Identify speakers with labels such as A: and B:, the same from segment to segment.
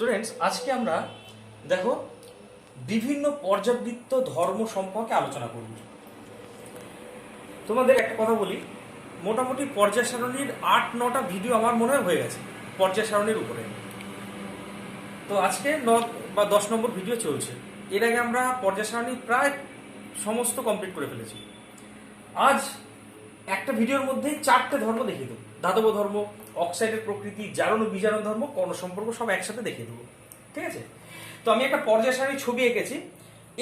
A: Students, আজকে আমরা দেখো বিভিন্ন পর্যাবৃত্ত ধর্ম সম্পর্কে আলোচনা করব। তোমাদের একটা কথা বলি, মোটামুটি পর্যায় সারণীর ৮-৯টা ভিডিও আমার মনে হয়ে গেছে পর্যায় সারণীর উপরে। তো আজকে ৯ বা ১০ নম্বর ভিডিও চলছে। এর আগে আমরা পর্যায় সারণী প্রায় সমস্ত কমপ্লিট করে ফেলেছি। আজ একটা ভিডিওর মধ্যে 4টে ধর্ম দেখিয়ে দেবো। ধাতব ধর্ম, অক্সাইডের প্রকৃতি, জারণ ও বিজারণ ধর্ম, কর্ণ সম্পর্ক সব একসাথে দেখিয়ে দেবো। ঠিক আছে? তো আমি একটা পর্যায় সারণী ছবি এঁকেছি।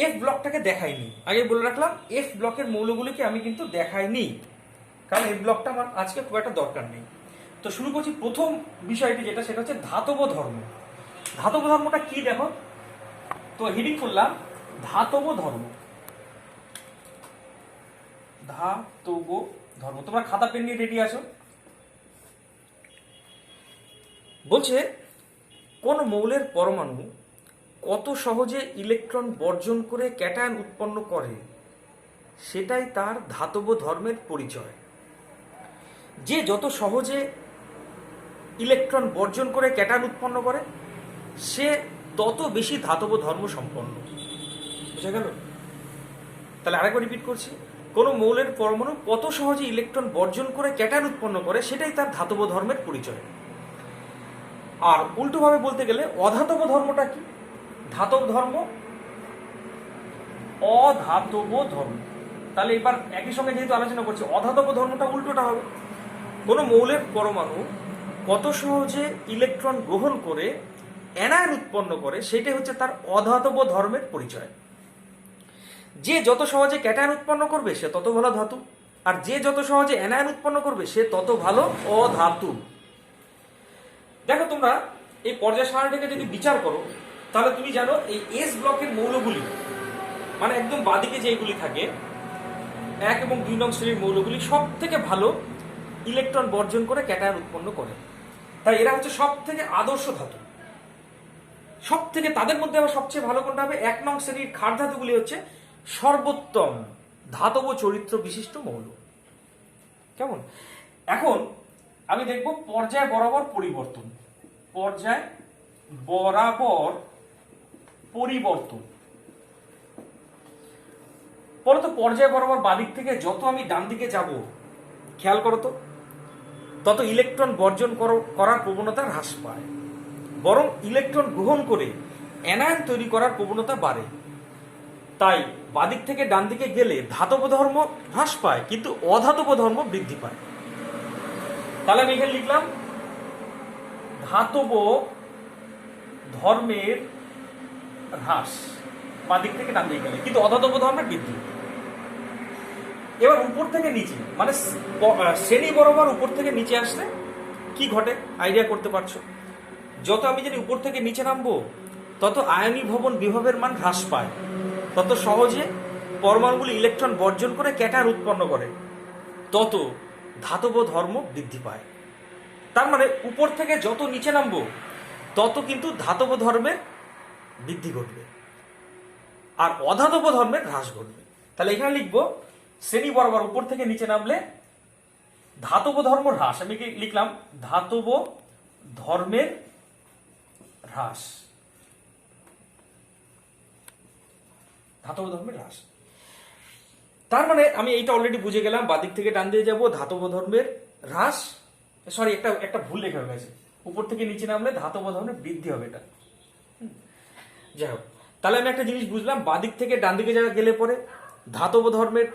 A: এফ ব্লকটাকে দেখাইনি, আগে বলে রাখলাম এফ ব্লকের মৌলগুলিকে আমি কিন্তু দেখাইনি, কারণ এফ ব্লকটা আমার আজকে খুব একটা দরকার নেই। তো শুরু করছি প্রথম বিষয়টি, যেটা সেটা হচ্ছে ধাতব ধর্ম। ধাতব ধর্মটা কি দেখো, তো হেডিং করলাম ধাতব ধর্ম। ধাতব ধর্ম, তোমরা খাতা পেন নিয়ে রেডি আছো? বলছে কোন মৌলের পরমাণু কত সহজে ইলেকট্রন বর্জন করে ক্যাটায়ন উৎপন্ন করে সেটাই তার ধাতব ধর্মের পরিচয়। যে যত সহজে ইলেকট্রন বর্জন করে ক্যাটায়ন উৎপন্ন করে সে তত বেশি ধাতব ধর্ম সম্পন্ন। বুঝা গেল? তাহলে আরেকবার রিপিট করছি, কোন মৌলের পরমাণু কত সহজে ইলেকট্রন বর্জন করে ক্যাটায়ন উৎপন্ন করে সেটাই তার ধাতব ধর্মের পরিচয়। আর উল্টোভাবে বলতে গেলে অধাতব ধর্মটা কি? ধাতব ধর্ম, অধাতব ধর্ম। তাহলে এবার একই সঙ্গে যেহেতু আলোচনা করছি, অধাতব ধর্মটা উল্টোটা হবে। কোন মৌলের পরমাণু কত সহজে ইলেকট্রন গ্রহণ করে অ্যানায়ন উৎপন্ন করে সেটাই হচ্ছে তার অধাতব ধর্মের পরিচয়। যে যত সহজে ক্যাটায়ন উৎপন্ন করবে সে তত ভালো ধাতু, আর যে যত সহজে অ্যানায়ন উৎপন্ন করবে সে তত ভালো অধাতু। দেখো তোমরা এই পর্যায় সারণীটাকে যদি বিচার করো তাহলে তুমি জানো এই এস ব্লকের মৌলগুলি, মানে একদম বাদিকে যেগুলি থাকে 1 এবং 2 নং শ্রেণীর মৌলগুলি সব থেকে ভালো ইলেকট্রন বর্জন করে ক্যাটায়ন উৎপন্ন করে। তাই এরা হচ্ছে সব থেকে আদর্শ ধাতু। সব থেকে তাদের মধ্যে আবার সবচেয়ে ভালো কোনটা হবে? 1 নং শ্রেণীর ক্ষার ধাতুগুলি হচ্ছে সর্বোত্তম ধাতব চরিত্র বিশিষ্ট মৌল। কেমন? এখন আমি দেখব পর্যায় বরাবর পরিবর্তন। পর্যায় বরাবর পরিবর্তন বলতো, পর্যায় বরাবর বাদিক থেকে যত আমি ডান দিকে যাব, খেয়াল করো তো, তত ইলেকট্রন বর্জন করার প্রবণতা হ্রাস পায়, বরং ইলেকট্রন গ্রহণ করে অ্যানায়ন তৈরি করার প্রবণতা বাড়ে। তাই বাদিক থেকে ডান দিকে গেলে ধাতব ধর্ম হ্রাস পায় কিন্তু অধাতব ধর্ম বৃদ্ধি পায়। তাহলে আমি এখানে লিখলাম ধাতব ধর্মের হ্রাস বাদিক থেকে ডান দিকে গেলে, কিন্তু অধাতব ধর্মের বৃদ্ধি। এবার উপর থেকে নিচে, মানে শ্রেণী বরাবর উপর থেকে নিচে আসলে কি ঘটে আইডিয়া করতে পারছো? যত আমি যদি উপর থেকে নিচে নামবো তত আয়নীভবন বিভবের মান হ্রাস পায়, তত সহজে পরমাণুগুলি ইলেকট্রন বর্জন করে ক্যাটায়ন উৎপন্ন করে, তত ধাতব ধর্ম বৃদ্ধি পায়। তার মানে উপর থেকে যত নিচে নামবো তত কিন্তু ধাতব ধর্মের বৃদ্ধি ঘটবে আর অধাতব ধর্মের হ্রাস ঘটবে। তাহলে এখানে লিখবো শ্রেণী বরাবর উপর থেকে নিচে নামলে ধাতব ধর্ম হ্রাস। আমি লিখলাম ধাতব ধর্মের হ্রাস। ধাতব ধর্মের হ্রাস তার মানে আমি এইটা অলরেডি বুঝে গেলাম, বাদিক থেকে ডান দিয়ে যাব ধাতব ধর্মের হ্রাস, সরি একটা ভুল লেখা হয়ে গেছে, উপর থেকে নিচে নামলে ধাতব ধর্মের বৃদ্ধি হবে। এটা যাই হোক, তাহলে আমি একটা জিনিস বুঝলাম, বাদিক থেকে ডান দিকে গেলে পরে ধাতব ধর্মের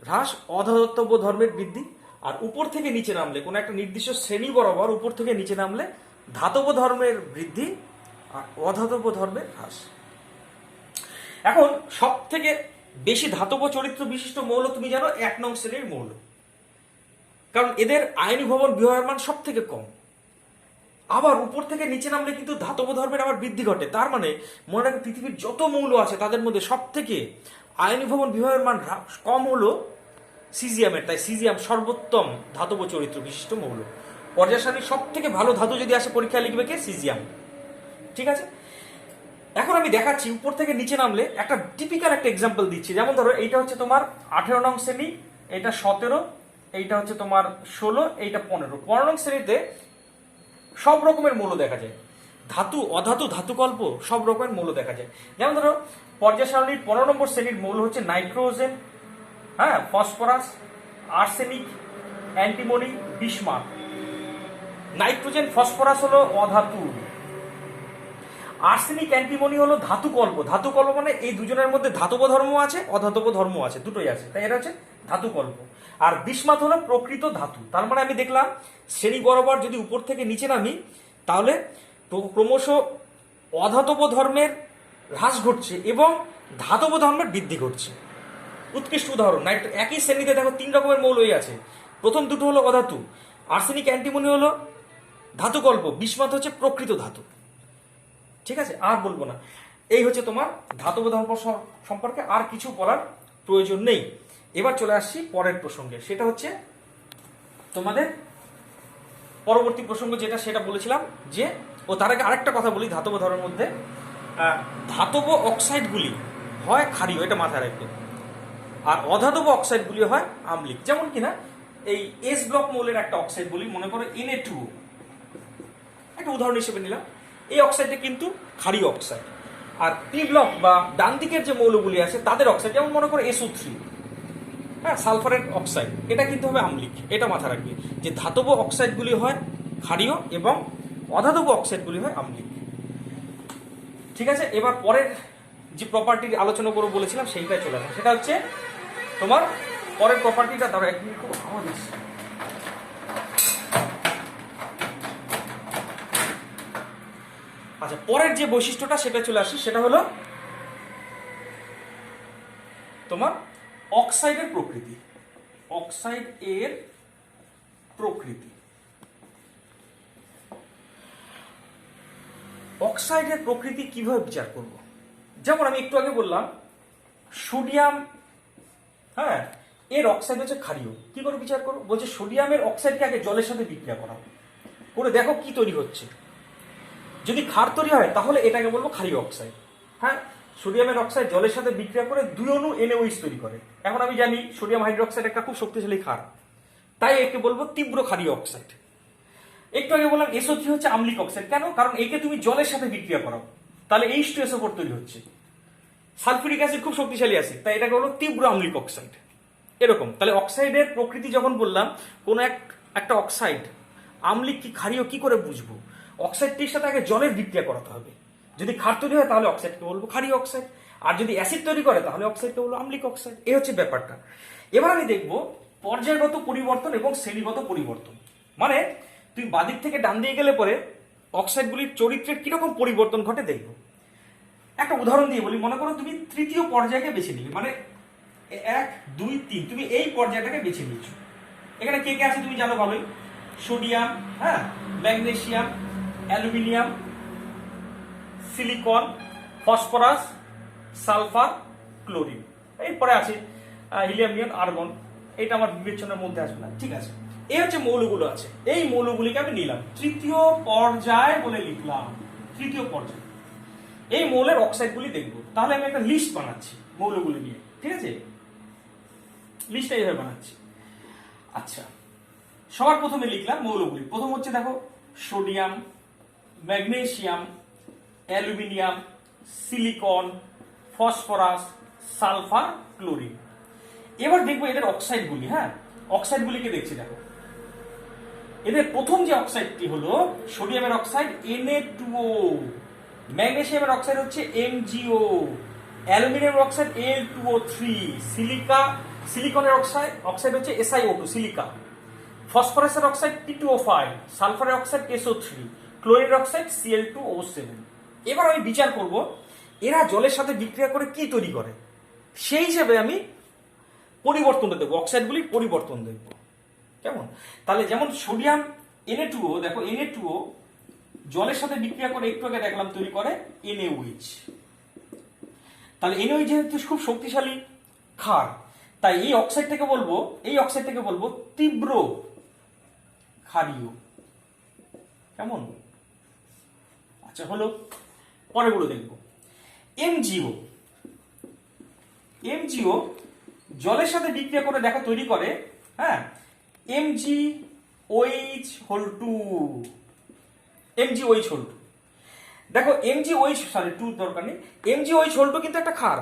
A: হ্রাস, অধাতব ধর্মের বৃদ্ধি, আর উপর থেকে নিচে নামলে কোনো একটা নির্দিষ্ট শ্রেণী বরাবর উপর থেকে নিচে নামলে ধাতব ধর্মের বৃদ্ধি আর অধাতব ধর্মের হ্রাস। এখন সব থেকে বেশি ধাতব চরিত্র বিশিষ্ট মৌল তুমি জানো 1 নং শ্রেণীর মৌল, কারণ এদের আয়নীভবন বিভবের মান সব থেকে কম। আবার উপর থেকে নিচে নামলে কিন্তু ধাতব ধর্মের আবার বৃদ্ধি ঘটে। তার মানে মনে রাখবে পৃথিবীর যত মৌল আছে তাদের মধ্যে সব থেকে আয়নীভবন বিভবের মান কম হলো সিজিয়ামের। তাই সিজিয়াম সর্বোত্তম ধাতব চরিত্র বিশিষ্ট মৌল। পর্যায় সারণীর সব থেকে ভালো ধাতু যদি আসে পরীক্ষায় লিখবে কে? সিজিয়াম। ঠিক আছে, এখন আমি দেখাচ্ছি উপর থেকে নিচে নামলে একটা টিপিক্যাল একটা এক্সাম্পল দিচ্ছি। যেমন ধরো এইটা হচ্ছে তোমার 18 নং শ্রেণী, এইটা 17, এইটা হচ্ছে তোমার 16, এইটা 15। 15 নং শ্রেণীতে সব রকমের মৌল দেখা যায়। ধাতু, অধাতু, ধাতুকল্প সব রকমের মৌল দেখা যায়। যেমন ধরো পর্যায় সারণীর 15 নম্বর শ্রেণীর মৌল হচ্ছে নাইট্রোজেন, হ্যাঁ, phosphorus, arsenic, antimony, bismuth. Nitrogen phosphorus হলো অধাতু, আর্সেনিক অ্যান্টিমনি হলো ধাতুকল্প। ধাতুকল্প মানে এই দুজনের মধ্যে ধাতব ধর্ম আছে, অধাতব ধর্ম আছে, দুটোই আছে, তাই এটা হচ্ছে ধাতুকল্প। আর বিসমাথ হলো প্রকৃত ধাতু। তার মানে আমি দেখলাম শ্রেণী বরাবর যদি উপর থেকে নিচে নামি তাহলে ক্রমশ অধাতব ধর্মের হ্রাস ঘটছে এবং ধাতব ধর্মের বৃদ্ধি ঘটছে। উৎকৃষ্ট উদাহরণ, একই শ্রেণীতে দেখো 3 রকমের মৌলই আছে। প্রথম দুটো হলো অধাতু, আর্সেনিক অ্যান্টিমনি হলো ধাতুকল্প, বিসমাথ হচ্ছে প্রকৃত ধাতু। ঠিক আছে, আর বলবো না। এই হচ্ছে তোমার ধাতব ধর্ম সম্পর্কে, আর কিছু বলার প্রয়োজন নেই। এবার চলে আসছি পরের প্রসঙ্গে, সেটা হচ্ছে তোমাদের পরবর্তী প্রসঙ্গ যেটা, সেটা বলেছিলাম যে, ও তার আগে আরেকটা কথা বলি ধাতব ধর্মের মধ্যে, ধাতব অক্সাইডগুলি হয় ক্ষারীয়, এটা মাথায় রাখবে, আর অধাতব অক্সাইডগুলি হয় আম্লিক। যেমন কিনা এই এস ব্লক মৌলের একটা অক্সাইড বলি, মনে করো Na2, একটা উদাহরণ হিসেবে নিলাম। এই অক্সাইডটা কিন্তু ক্ষারীয় অক্সাইড। আর পি ব্লক বা ডান দিকের যে মৌলগুলি আছে তাদের অক্সাইড, যেমন মনে করো SO3, হ্যাঁ, সালফারের অক্সাইড, এটা কিন্তু হবে আম্লিক। এটা মাথা রাখবে যে ধাতব অক্সাইডগুলি হয় ক্ষারীয় এবং অধাতব অক্সাইডগুলি হয় আম্লিক। ঠিক আছে, এবার পরের যে প্রপার্টির আলোচনা করবো বলেছিলাম সেইটাই চলে আসে, সেটা হচ্ছে তোমার পরের প্রপার্টিটা। ধরো এক মিনিট, খুব আওয়াজ আসছে। আচ্ছা, পরের যে বৈশিষ্ট্যটা সেটা চলে আসি, সেটা হলো তোমার অক্সাইডের প্রকৃতি। অক্সাইড এর প্রকৃতি, অক্সাইডের প্রকৃতি কিভাবে বিচার করব? যেমন আমি একটু আগে বললাম সোডিয়াম, হ্যাঁ, এর অক্সাইড হচ্ছে ক্ষারীয়। কি করে বিচার করবো? বলছে সোডিয়ামের অক্সাইডকে আগে জলের সাথে বিক্রিয়া করা করে দেখো কি তৈরি হচ্ছে। যদি ক্ষার তৈরি হয় তাহলে এটাকে বলবো ক্ষারীয় অক্সাইড। হ্যাঁ, সোডিয়ামের অক্সাইড জলের সাথে বিক্রিয়া করে 2 অণু NaOH তৈরি করে। এখন আমি জানি সোডিয়াম হাইড্রোক্সাইড একটা খুব শক্তিশালী ক্ষার, তাই একে বলবো তীব্র ক্ষারীয় অক্সাইড। একটু আগে বললাম SO3 হচ্ছে আম্লিক অক্সাইড। কেন? কারণ একে তুমি জলের সাথে বিক্রিয়া করাও, তাহলে H2SO4 তৈরি হচ্ছে। সালফিউরিক অ্যাসিড খুব শক্তিশালী অ্যাসিড, তাই এটাকে হলো তীব্র আম্লিক অক্সাইড। এরকম। তাহলে অক্সাইডের প্রকৃতি যখন বললাম, কোন একটা অক্সাইড আম্লিক কি ক্ষারীয় কি করে বুঝবো? অক্সাইডটির সাথে আগে জলের বিক্রিয়া করাতে হবে। যদি ক্ষার তৈরি হয় তাহলে অক্সাইডকে বলবো ক্ষারীয় অক্সাইড, আর যদি অ্যাসিড তৈরি করে তাহলে অক্সাইডকে বলবো আম্লিক অক্সাইড। এই হচ্ছে ব্যাপারটা। এবার আমি দেখবো পর্যায়গত পরিবর্তন এবং শ্রেণীগত পরিবর্তন। মানে তুমি বাদিক থেকে ডান দিয়ে গেলে পরে অক্সাইডগুলির চরিত্রের কিরকম পরিবর্তন ঘটে দেখবো। একটা উদাহরণ দিয়ে বলি, মনে করো তুমি তৃতীয় পর্যায়কে বেছে নিলে, মানে 1, 2, 3, তুমি এই পর্যায়টাকে বেছে নিয়েছো। এখানে কে কে আছে তুমি জানো ভালোই, সোডিয়াম, হ্যাঁ, magnesium, aluminium, silicon, phosphorus, sulphur, chlorine. এরপরে আছে হিলিয়াম, নিয়ন, আর্গন। এটা আমার বিবেচনার মধ্যে আসবে না, ঠিক আছে। এই হচ্ছে মৌলগুলো আছে, এই মৌলগুলিকে আমি নিলাম তৃতীয় পর্যায় বলে লিখলাম। তৃতীয় পর্যায় এই মৌলের অক্সাইডগুলি দেখবো। তাহলে আমি একটা লিস্ট বানাচ্ছি মৌলগুলি নিয়ে, ঠিক আছে? লিস্টটা এইভাবে বানাচ্ছি। আচ্ছা, সবার প্রথমে লিখলাম মৌলগুলি। প্রথম হচ্ছে দেখো sodium, magnesium, aluminium, silicon, phosphorus, sulphur, chlorine. এবার দেখবো এদের অক্সাইডগুলি। হ্যাঁ, অক্সাইডগুলিকে দেখছি। দেখো এদের প্রথম যে অক্সাইডটি হলো সোডিয়ামের অক্সাইড Na2O, ম্যাগনেসিয়ামের অক্সাইড হচ্ছে MgO, অ্যালুমিনিয়ামের অক্সাইড Al2O3, সিলিকনের অক্সাইড হচ্ছে SiO2 সিলিকা, ফসফরাসের অক্সাইড P2O5, সালফারের অক্সাইড SO3, ক্লোরিনের অক্সাইড Cl2O7। এবার আমি বিচার করব এরা জলের সাথে বিক্রিয়া করে কি তৈরি করে, সেই হিসেবে আমি পরিবর্তনটা দেবো, অক্সাইডগুলির পরিবর্তন দেখব। কেমন? তাহলে যেমন সোডিয়াম Na2O, দেখো Na2O জলের সাথে বিক্রিয়া করে একটু আগে দেখলাম তৈরি করে NaOH। তাহলে NaOH যেহেতু খুব শক্তিশালী ক্ষার, তাই এই অক্সাইডটাকে বলবো তীব্র ক্ষারীয়। কেমন? আচ্ছা, হলো। পরেরগুলো দেখবো। MgO জলের সাথে বিক্রিয়া করে দেখো তৈরি করে, হ্যাঁ, MgOH2। দেখো MgOH, সরি 2 দরকার নেই, MgOH হল কিন্তু একটা ক্ষার,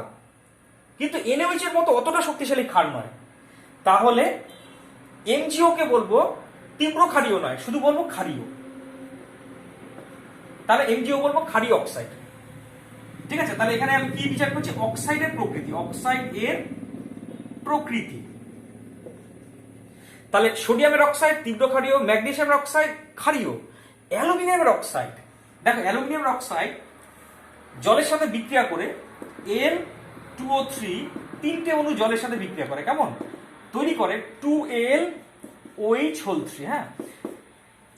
A: কিন্তু NaOH এর মতো অতটা শক্তিশালী ক্ষার নয়। তাহলে MgO কে বলবো তীব্র ক্ষারীয় নয়, শুধু বলবো ক্ষারীয়। তাহলে MgO বলবো ক্ষারীয় অক্সাইড। ঠিক আছে, তাহলে এখানে আমি কি বিচার করছি? অক্সাইডের প্রকৃতি, অক্সাইড এর প্রকৃতি। তাহলে সোডিয়ামের অক্সাইড তীব্র ক্ষারীয়, ম্যাগনেসিয়ামের অক্সাইড ক্ষারীয়, অ্যালুমিনিয়ামের অক্সাইড, দেখো অ্যালুমিনিয়ামের অক্সাইড জলের সাথে বিক্রিয়া করে Al2O3 তিনটে অণু জলের সাথে বিক্রিয়া করে, কেমন তৈরি করে 2AlOH3। হ্যাঁ,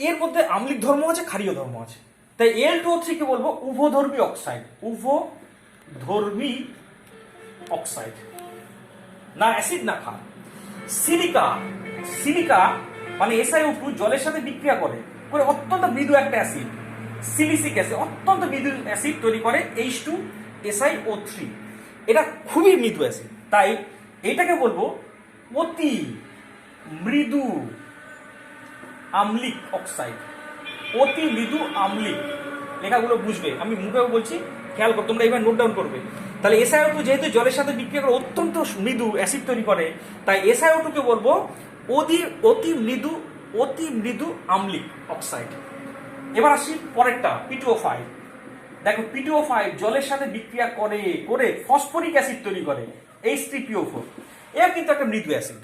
A: এর মধ্যে আম্লিক ধর্ম আছে, ক্ষারীয় ধর্ম আছে। তাই Al2O3 কে বলবো উভধর্মী অক্সাইড, উভধর্মী অক্সাইড, না অ্যাসিড না ক্ষার। সিলিকা, সিলিকা মানে SiO2 জলের সাথে বিক্রিয়া করে করে অত্যন্ত মৃদু একটা অ্যাসিড, সিলিসিক অ্যাসিড, অত্যন্ত মৃদু অ্যাসিড তৈরি করে H2SiO3। এটা খুবই মৃদু অ্যাসিড, তাই এটাকে বলবো অতি মৃদু আম্লিক অক্সাইড, অতি মৃদু আম্লিক। লেখাগুলো বুঝবে, আমি মুখেও বলছি, খেয়াল করো, তোমরা এবার নোট ডাউন করবে। তাহলে SiO2 যেহেতু জলের সাথে বিক্রিয়া করে অত্যন্ত মৃদু অ্যাসিড তৈরি করে, তাই SiO2 কে বলবো অতি মৃদু আম্লিক অক্সাইড। এবার আসি পরেরটা, P2O5। দেখো P2O5 জলের সাথে বিক্রিয়া করে করে ফসফরিক অ্যাসিড তৈরি করে H3PO4। এর কিন্তু একটা মৃদু অ্যাসিড,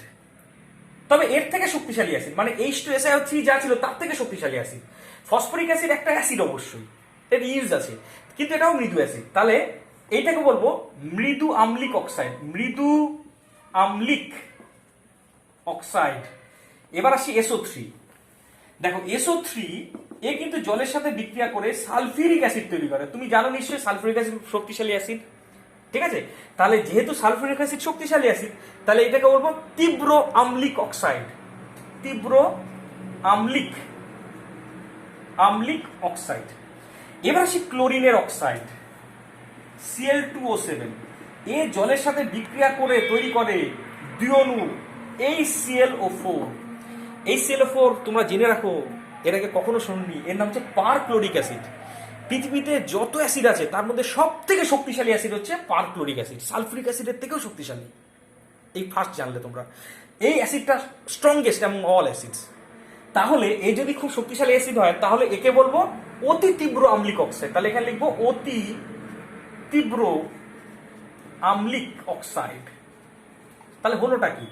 A: তবে এর থেকে শক্তিশালী অ্যাসিড, মানে H2SiO3 যা ছিল তার থেকে শক্তিশালী অ্যাসিড। ফসফরিক অ্যাসিড একটা অ্যাসিড অবশ্যই, এর ইউজ আছে, কিন্তু এটাও মৃদু অ্যাসিড। তাহলে এইটাকে বলবো মৃদু আম্লিক অক্সাইড, মৃদু আম্লিক অক্সাইড। এবার আসি SO3। দেখো SO3 এ কিন্তু জলের সাথে বিক্রিয়া করে সালফিউরিক অ্যাসিড তৈরি করে। তুমি জানো নিশ্চয়ই সালফিউরিক অ্যাসিড শক্তিশালী অ্যাসিড, ঠিক আছে? তাহলে যেহেতু সালফিউরিক অ্যাসিড শক্তিশালী অ্যাসিড, তাহলে এটাকে বলবো তীব্র আম্লিক অক্সাইড, তীব্র আম্লিক অক্সাইড। এবার আসি ক্লোরিনের অক্সাইড Cl2O7। এ জলের সাথে বিক্রিয়া করে তৈরি করে দুই অণু HClO4। HClO4 তোমরা জেনে রাখো, এর আগে কখনো শুননি, এর নাম হচ্ছে পারক্লোরিক অ্যাসিড। পৃথিবীতে যত অ্যাসিড আছে তার মধ্যে সব থেকে শক্তিশালী অ্যাসিড হচ্ছে পারক্লোরিক অ্যাসিড, সালফিউরিক অ্যাসিডের থেকেও শক্তিশালী। এই ফার্স্ট জানলে তোমরা, এই অ্যাসিডটা স্ট্রংগেস্ট অ্যামং অল অ্যাসিডস। তাহলে এই যদি খুব শক্তিশালী অ্যাসিড হয়, তাহলে একে বলবো অতি তীব্র আম্লিক অক্সাইড। তাহলে এখানে লিখবো অতি তীব্র আম্লিক অক্সাইড। তাহলে হলোটা কি?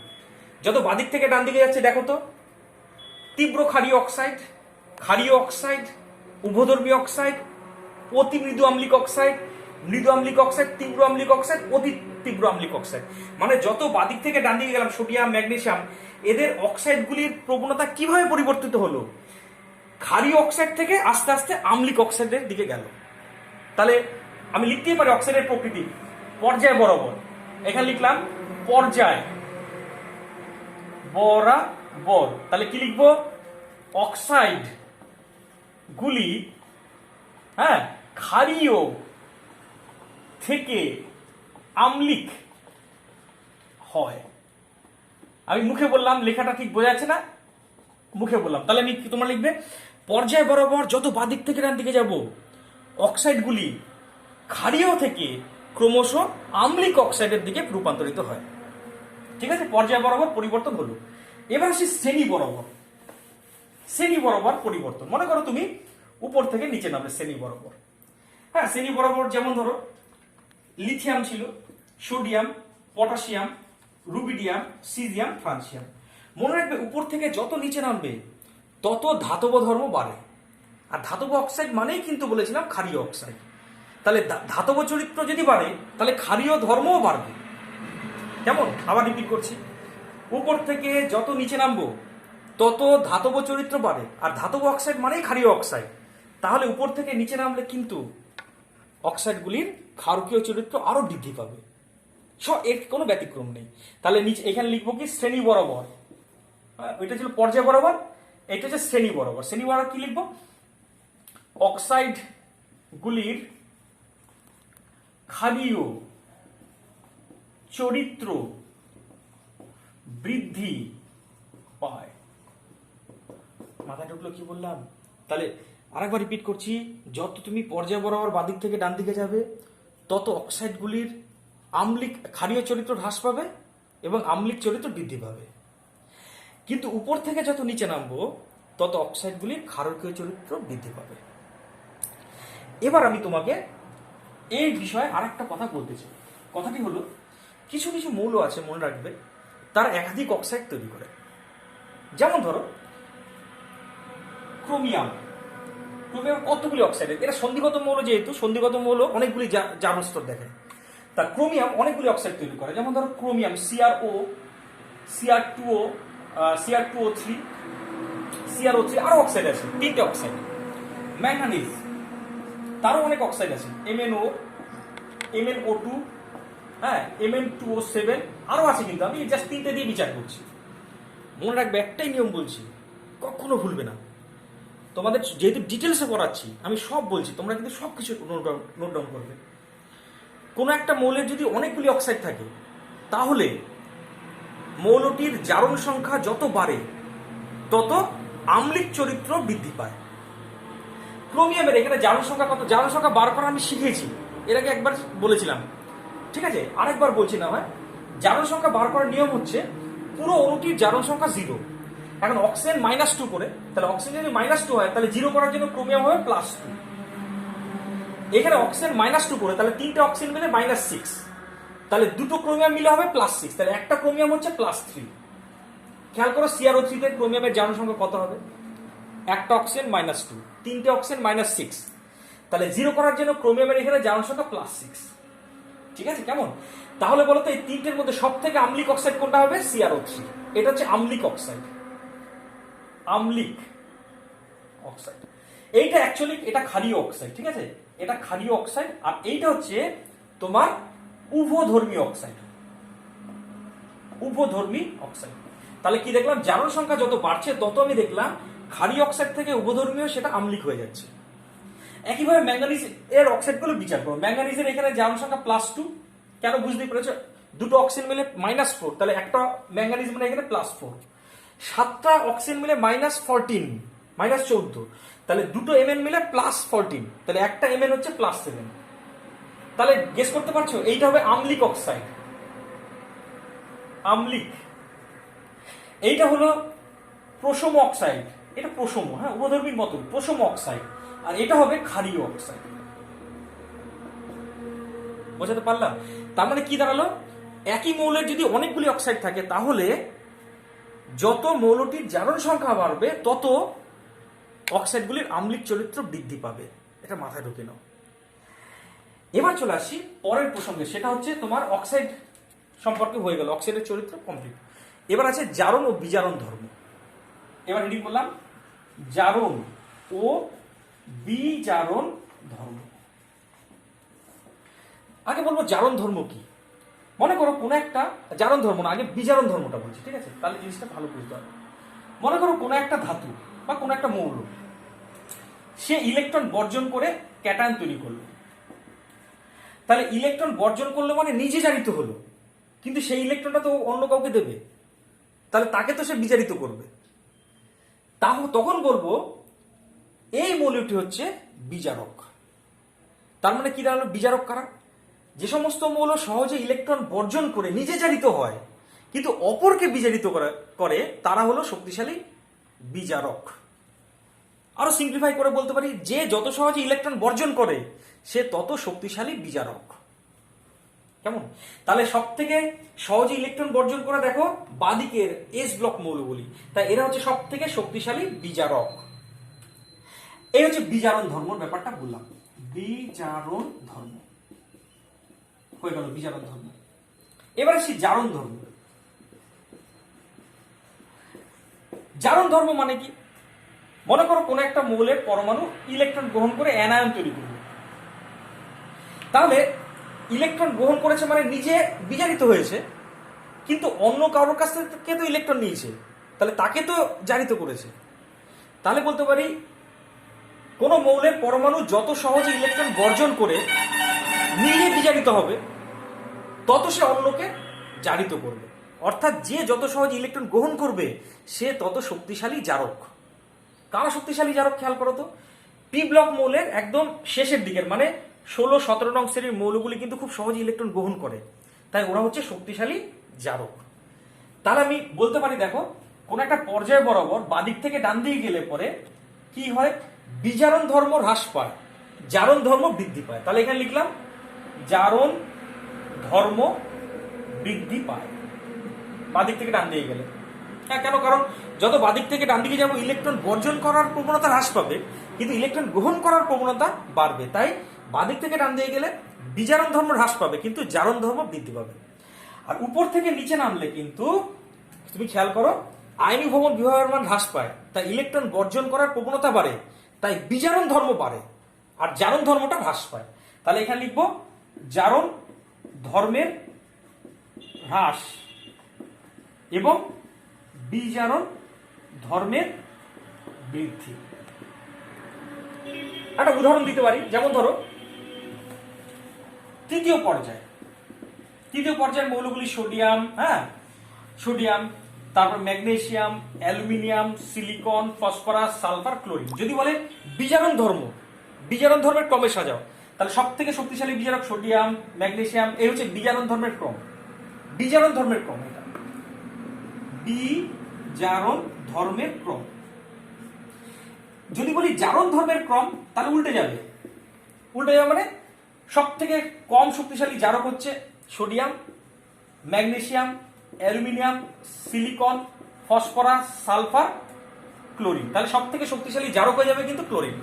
A: যত বাদিক থেকে ডান দিকে যাচ্ছে দেখো তো, তীব্র ক্ষারীয় অক্সাইড, ক্ষারীয় অক্সাইড, উভধর্মী অক্সাইড, অতি মৃদু আম্লিক অক্সাইড, মৃদু আম্লিক অক্সাইড, তীব্র আম্লিক অক্সাইড, অতি তীব্র আম্লিক অক্সাইড। মানে যত বাদিক থেকে ডান দিকে গেলাম, সোডিয়াম, ম্যাগনেসিয়াম, এদের অক্সাইডগুলির প্রবণতা কিভাবে পরিবর্তিত হলো? ক্ষারীয় অক্সাইড থেকে আস্তে আস্তে আম্লিক অক্সাইডের দিকে গেল। তাহলে আমি লিখতেই পারি অক্সাইডের প্রকৃতি পর্যায় বরাবর। এখানে লিখলাম পর্যায় বরাবর। তাহলে কি লিখবো? অক্সাইড গুলি, হ্যাঁ, ক্ষারীয় থেকে আম্লিক হয়। আমি মুখে বললাম, লেখাটা ঠিক বোঝা যাচ্ছে না? মুখে বললাম, তাহলে আমি তোমরা লিখবে পর্যায় বরাবর যত বাদিক থেকে ডান দিকে যাব, অক্সাইডগুলি ক্ষারীয় থেকে ক্রমশ আম্লিক অক্সাইডের দিকে রূপান্তরিত হয়। ঠিক আছে, পর্যায় বরাবর পরিবর্তন হলো। এবার আসি শ্রেণী বরাবর। শ্রেণী বরাবর পরিবর্তন, মনে করো তুমি উপর থেকে নিচে নামলে শ্রেণী বরাবর। হ্যাঁ, শ্রেণী বরাবর যেমন ধরো লিথিয়াম ছিল, sodium, potassium, rubidium, caesium, francium. মনে রাখবে উপর থেকে যত নিচে নামবে তত ধাতব ধর্ম বাড়ে। আর ধাতব অক্সাইড মানেই কিন্তু বলেছিলাম ক্ষারীয় অক্সাইড। তাহলে ধাতব চরিত্র যদি বাড়ে, তাহলে ক্ষারীয় ধর্মও বাড়বে। কেমন? আবার রিপিট করছি, উপর থেকে যত নিচে নামবো তত ধাতব চরিত্র বাড়ে। আর ধাতব অক্সাইড মানেই ক্ষারীয় অক্সাইড। তাহলে উপর থেকে নিচে নামলে কিন্তু অক্সাইডগুলির ক্ষারকীয় চরিত্র আরো বৃদ্ধি পাবে। এর কোনো ব্যতিক্রম নেই। তাহলে নিচে এখানে লিখবো কি? শ্রেণী বরাবর। ওইটা ছিল পর্যায় বরাবর, এটা হচ্ছে শ্রেণী বরাবর। শ্রেণী বরাবর কি লিখবো? অক্সাইড গুলির ক্ষারীয় চরিত্র বৃদ্ধি পায়। মাথায় ঢুকলো কি বললাম? তাহলে আরেকবার রিপিট করছি, যত তুমি পর্যায় বরাবর বাদিক থেকে ডান দিকে যাবে তত অক্সাইডগুলির আম্লিক ক্ষারীয় চরিত্র হ্রাস পাবে এবং আম্লিক চরিত্র বৃদ্ধি পাবে। কিন্তু উপর থেকে যত নিচে নামবো তত অক্সাইডগুলির ক্ষারকীয় চরিত্র বৃদ্ধি পাবে। এবার আমি তোমাকে এই বিষয়ে আরেকটা কথা বলতে চাই। কথাটি হলো, কিছু কিছু মৌল আছে, মনে রাখবে, তারা একাধিক অক্সাইড তৈরি করে। যেমন ধরো ক্রোমিয়াম। ক্রোমিয়াম কতগুলি অক্সাইড, এটা সন্ধিগত মৌল, যেহেতু সন্ধিগত মৌল অনেকগুলি জারণ স্তর দেখায়, তা ক্রোমিয়াম অনেকগুলি অক্সাইড তৈরি করে। যেমন ধরো chromium CrO, Cr2O, Cr2O3, CrO3, আরো অক্সাইড আছে, 3টে অক্সাইড। ম্যাঙ্গানিজ, তারও অনেক অক্সাইড আছে, MnO, MnO2, হ্যাঁ, Mn2O7, আরো আছে, কিন্তু আমি জাস্ট 3টে দিয়ে বিচার করছি। মনে রাখবে, একটাই নিয়ম বলছি, কখনো ভুলবে না। তোমাদের যেহেতু ডিটেলসে পড়াচ্ছি, আমি সব বলছি, তোমরা কিন্তু সব কিছু নোট ডাউন করবে। কোনো একটা মৌলের যদি অনেকগুলি অক্সাইড থাকে, তাহলে মৌলটির জারণ সংখ্যা যত বাড়ে তত আম্লিক চরিত্র বৃদ্ধি পায়। ক্রোমিয়ামের এখানে জারণ সংখ্যা কত, জারণ সংখ্যা বার করা আমি শিখেছি, এর আগে একবার বলেছিলাম, ঠিক আছে, আরেকবার বলছি না হয়। জারণ সংখ্যা বার করার নিয়ম হচ্ছে, পুরো অণুটির জারণ সংখ্যা 0। এখন অক্সিজেন -2 করে, তাহলে অক্সিজেন যদি -2 হয়, তাহলে 0 করার জন্য ক্রোমিয়াম হবে +2। এখানে অক্সিজেন -2 করে, তাহলে 3টে অক্সিজেন মিলে -6, তাহলে 2টো ক্রোমিয়াম মিলে হবে +6, তাহলে একটা ক্রোমিয়াম হচ্ছে +3। খেয়াল করো CrO3 তে ক্রোমিয়ামের জারণ সংখ্যা কত হবে, একটা অক্সিজেন -2, 3টে অক্সিজেন -6, তাহলে 0 করার জন্য ক্রোমিয়ামের এখানে জারণ সংখ্যা +6। ঠিক আছে, কেমন? তাহলে বলো তো, এই 3টের মধ্যে সব থেকে আম্লিক অক্সাইড কোনটা হবে? CrO3। এটা হচ্ছে আম্লিক অক্সাইড, আম্লিক অক্সাইড। এইটা অ্যাকচুয়ালি এটা ক্ষারীয় অক্সাইড, ঠিক আছে, এটা ক্ষারীয় অক্সাইড। আর এইটা হচ্ছে তোমার উভধর্মী অক্সাইড, উভধর্মী অক্সাইড। তাহলে কি দেখলাম, জারণ সংখ্যা যত বাড়ছে তত আমি দেখলাম ক্ষারীয় অক্সাইড থেকে উভধর্মীয় সেটা আম্লিক হয়ে যাচ্ছে। একইভাবে ম্যাঙ্গানিজ এর অক্সাইডগুলো বিচার করো। ম্যাঙ্গানিজের এখানে জারণ সংখ্যা +2, কেন বুঝতে পেরেছো? 2টো অক্সিজেন মিলে -4, তাহলে একটা ম্যাঙ্গানিজ মানে এখানে +4। 7টা অক্সিজেন মিলে -14, -14, তাহলে 2টো Mn মিলে +14, তাহলে একটা Mn হচ্ছে +7। তাহলে গেস করতে পারছো, এইটা হবে আম্লিক অক্সাইড, আম্লিক। এইটা হলো প্রশম অক্সাইড, এটা প্রশম, হ্যাঁ, উভধর্মীর মতো প্রশম অক্সাইড। আর এটা হবে ক্ষারীয় অক্সাইড। বোঝাতে পারলাম? তার মানে কি দাঁড়ালো, একই মৌলের যদি অনেকগুলি অক্সাইড থাকে, তাহলে যত মৌলটির জারণ সংখ্যা বাড়বে তত অক্সাইডগুলির আম্লিক চরিত্র বৃদ্ধি পাবে। এটা মাথায় ঢুকে নাও। এবার চলে আসি পরের প্রসঙ্গে, সেটা হচ্ছে তোমার অক্সাইড সম্পর্কে হয়ে গেল, অক্সাইডের চরিত্র কমপ্লিট। এবার আছে জারণ ও বিজারণ ধর্ম। এবার রেডি করলাম, জারণ ও বিজারণ ধর্ম। আগে বলবো জারণ ধর্ম কি। মনে করো কোনো একটা, জারণ ধর্ম না, আগে বিজারণ ধর্মটা বলছি, ঠিক আছে, তাহলে জিনিসটা ভালো বুঝতে হবে। মনে করো কোনো একটা ধাতু বা কোনো একটা মৌল, সে ইলেকট্রন বর্জন করে ক্যাটায়ন তৈরি করলো। তাহলে ইলেকট্রন বর্জন করলো মানে নিজে জারিত হলো, কিন্তু সেই ইলেকট্রনটা তো অন্য কাউকে দেবে, তাহলে তাকে তো সে বিজারিত করবে। তখন বলবো এই মৌলটি হচ্ছে বিজারক। তার মানে কি দাঁড়ালো, বিজারক কারা? যে সমস্ত মৌল সহজে ইলেকট্রন বর্জন করে নিজে জারিত হয় কিন্তু অপরকে বিজারিত করে, তারা হলো শক্তিশালী বিজারক। আরো সিম্পলিফাই করে বলতে পারি, যে যত সহজে ইলেকট্রন বর্জন করে সে তত শক্তিশালী বিজারক। কেমন? তাহলে সব থেকে সহজে ইলেকট্রন বর্জন করে দেখো বাদিকের এস ব্লক মৌলগুলি, তাই এরা হচ্ছে সব থেকে শক্তিশালী বিজারক। এই হচ্ছে বিজারণ ধর্মের ব্যাপারটা বললাম। বিজারণ ধর্ম হয়ে গেল, বিজারণ ধর্ম। এবার আসি জারণ ধর্ম। জারণ ধর্ম মানে কি? মনে করো কোন একটা মৌলের পরমাণু ইলেকট্রন গ্রহণ করে অ্যানায়ন তৈরি করবে। তাহলে ইলেকট্রন গ্রহণ করেছে মানে নিজে বিজারিত হয়েছে, কিন্তু অন্য কারোর কাছ থেকে তো ইলেকট্রন নিয়েছে, তাহলে তাকে তো জারিত করেছে। তাহলে বলতে পারি কোন মৌলের পরমাণু যত সহজে ইলেকট্রন বর্জন করে নিজে বিজারিত হবে, তত সে অন্যকে জারিত করবে। অর্থাৎ যে যত সহজে ইলেকট্রন গ্রহণ করবে সে তত শক্তিশালী জারক। কারা শক্তিশালী জারক খেয়াল করো তো। পি ব্লক মৌলের একদম শেষের দিকের মানে 16-17 নং শ্রেণীর মৌলগুলি কিন্তু খুব সহজে ইলেকট্রন গ্রহণ করে, তাই ওরা হচ্ছে শক্তিশালী জারক। তাহলে আমি বলতে পারি দেখো কোন একটা পর্যায় বরাবর বাদিক থেকে ডান দিকে গেলে পরে কি হয়, বিজারণ ধর্ম হ্রাস পায়, জারণ ধর্ম বৃদ্ধি পায়। তাহলে এখানে লিখলাম জারণ ধর্ম বৃদ্ধি পায় বাদিক থেকে ডান দিকে গেলে। হ্যাঁ, কেন? কারণ যত বাদিক থেকে ডান দিকে যাবো ইলেকট্রন বর্জন করার প্রবণতা হ্রাস পাবে, কিন্তু ইলেকট্রন গ্রহণ করার প্রবণতা বাড়বে। তাই বাদিক থেকে ডান দিকে গেলে বিজারণ ধর্ম হ্রাস পাবে কিন্তু জারণ ধর্ম বৃদ্ধি পাবে। আর উপর থেকে নিচে নামলে কিন্তু তুমি খেয়াল করো আয়নীয় ভবন বিভবের মান হ্রাস পায়, তাই ইলেকট্রন বর্জন করার প্রবণতা বাড়ে, তাই বিজারণ ধর্ম বাড়ে আর জারণ ধর্মটা হ্রাস পায়। তাহলে এখানে লিখবো জারণ ধর্মের হ্রাস এবং বিজারণ ধর্মের বৃদ্ধি। একটা উদাহরণ দিতে পারি, যেমন ধরো তৃতীয় পর্যায়ের মৌলগুলি সোডিয়াম, হ্যাঁ সোডিয়াম, তারপর magnesium, aluminium, silicon, phosphorus, sulphur, chlorine. যদি বলে বিজারণ ধর্মের ক্রমে সাজাও, তাহলে সব থেকে শক্তিশালী বিজারক সোডিয়াম, ম্যাগনেসিয়াম, এই হচ্ছে বিজারণ ধর্মের ক্রম। এটা বিজারণ ধর্মের ক্রম। যদি বলি জারণ ধর্মের ক্রম তাহলে উল্টে যাবে মানে সব থেকে কম শক্তিশালী জারক হচ্ছে sodium, magnesium, aluminium, silicon, phosphorus, sulphur, chlorine. তাহলে সব থেকে শক্তিশালী জারক হয়ে যাবে কিন্তু ক্লোরিন,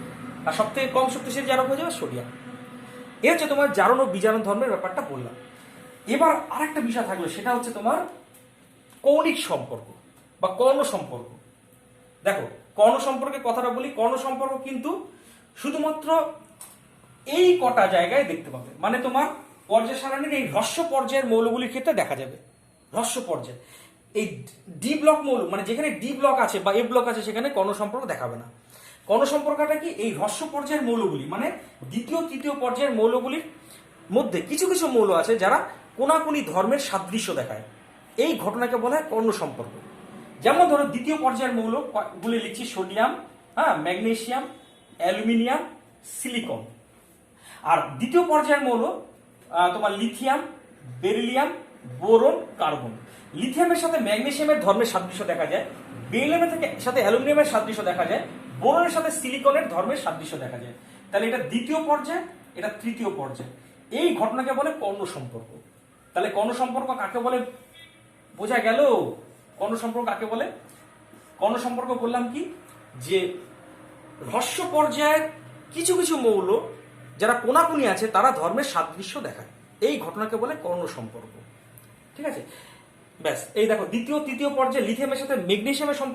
A: আর সব থেকে কম শক্তিশালী জারক হয়ে যাবে সোডিয়াম। এ হচ্ছে তোমার জারণ ও বিজারণ ধর্মের ব্যাপারটা বললাম। এবার আরেকটা বিষয় থাকলো, সেটা হচ্ছে তোমার কৌণিক সম্পর্ক বা কর্ণ সম্পর্ক। দেখো কর্ণ সম্পর্কে কথাটা বলি, কর্ণ সম্পর্ক কিন্তু শুধুমাত্র এই কটা জায়গায় দেখতে পাবে, মানে তোমার পর্যায় সারণীর এই হ্রস্ব পর্যায়ের মৌলগুলির ক্ষেত্রে দেখা যাবে। হ্রস্ব পর্যায় এই ডি ব্লক মৌল, মানে যেখানে ডি ব্লক আছে বা এ ব্লক আছে সেখানে কর্ণ সম্পর্ক দেখাবে না। কর্ণ সম্পর্কটা কি, এই হ্রস্ব পর্যায়ের মৌলগুলি মানে দ্বিতীয় তৃতীয় পর্যায়ের মৌলগুলির মধ্যে কিছু কিছু মৌল আছে যারা কোনাকুনি ধর্মের সাদৃশ্য দেখায়, এই ঘটনাকে বলা হয় কর্ণ সম্পর্ক। যেমন ধরো দ্বিতীয় পর্যায়ের মৌলগুলি লিখছি সোডিয়াম, হ্যাঁ ম্যাগনেসিয়াম, অ্যালুমিনিয়াম, সিলিকন। আর দ্বিতীয় পর্যায়ের মৌল তোমার লিথিয়াম, বেরিলিয়াম, বোরন, কার্বন। লিথিয়ামের সাথে ম্যাগনেসিয়ামের ধর্মের সাদৃশ্য দেখা যায়, বেরিলিয়ামের সাথে অ্যালুমিনিয়ামের সাদৃশ্য দেখা যায়, বোরনের সাথে সিলিকনের ধর্মের সাদৃশ্য দেখা যায়। তাহলে এটা দ্বিতীয় পর্যায়, এটা তৃতীয় পর্যায়। এই ঘটনাকে বলে কর্ণ সম্পর্ক। তাহলে কর্ণ সম্পর্ক কাকে বলে বোঝা গেল? কর্ণ সম্পর্ক কাকে বলে? কর্ণ সম্পর্ক বললাম কি, যে হ্রস্ব পর্যায়ের কিছু কিছু মৌল যারা কোনাকুনি আছে তারা ধর্মের সাদৃশ্য দেখায়, এই ঘটনাকে বলে কর্ণ সম্পর্ক। ঠিক আছে, ব্যাস। এই দেখো দ্বিতীয় তৃতীয় পর্যায়ে লিথিয়ামের সাথে ম্যাগনেসিয়ামের সম্পর্ক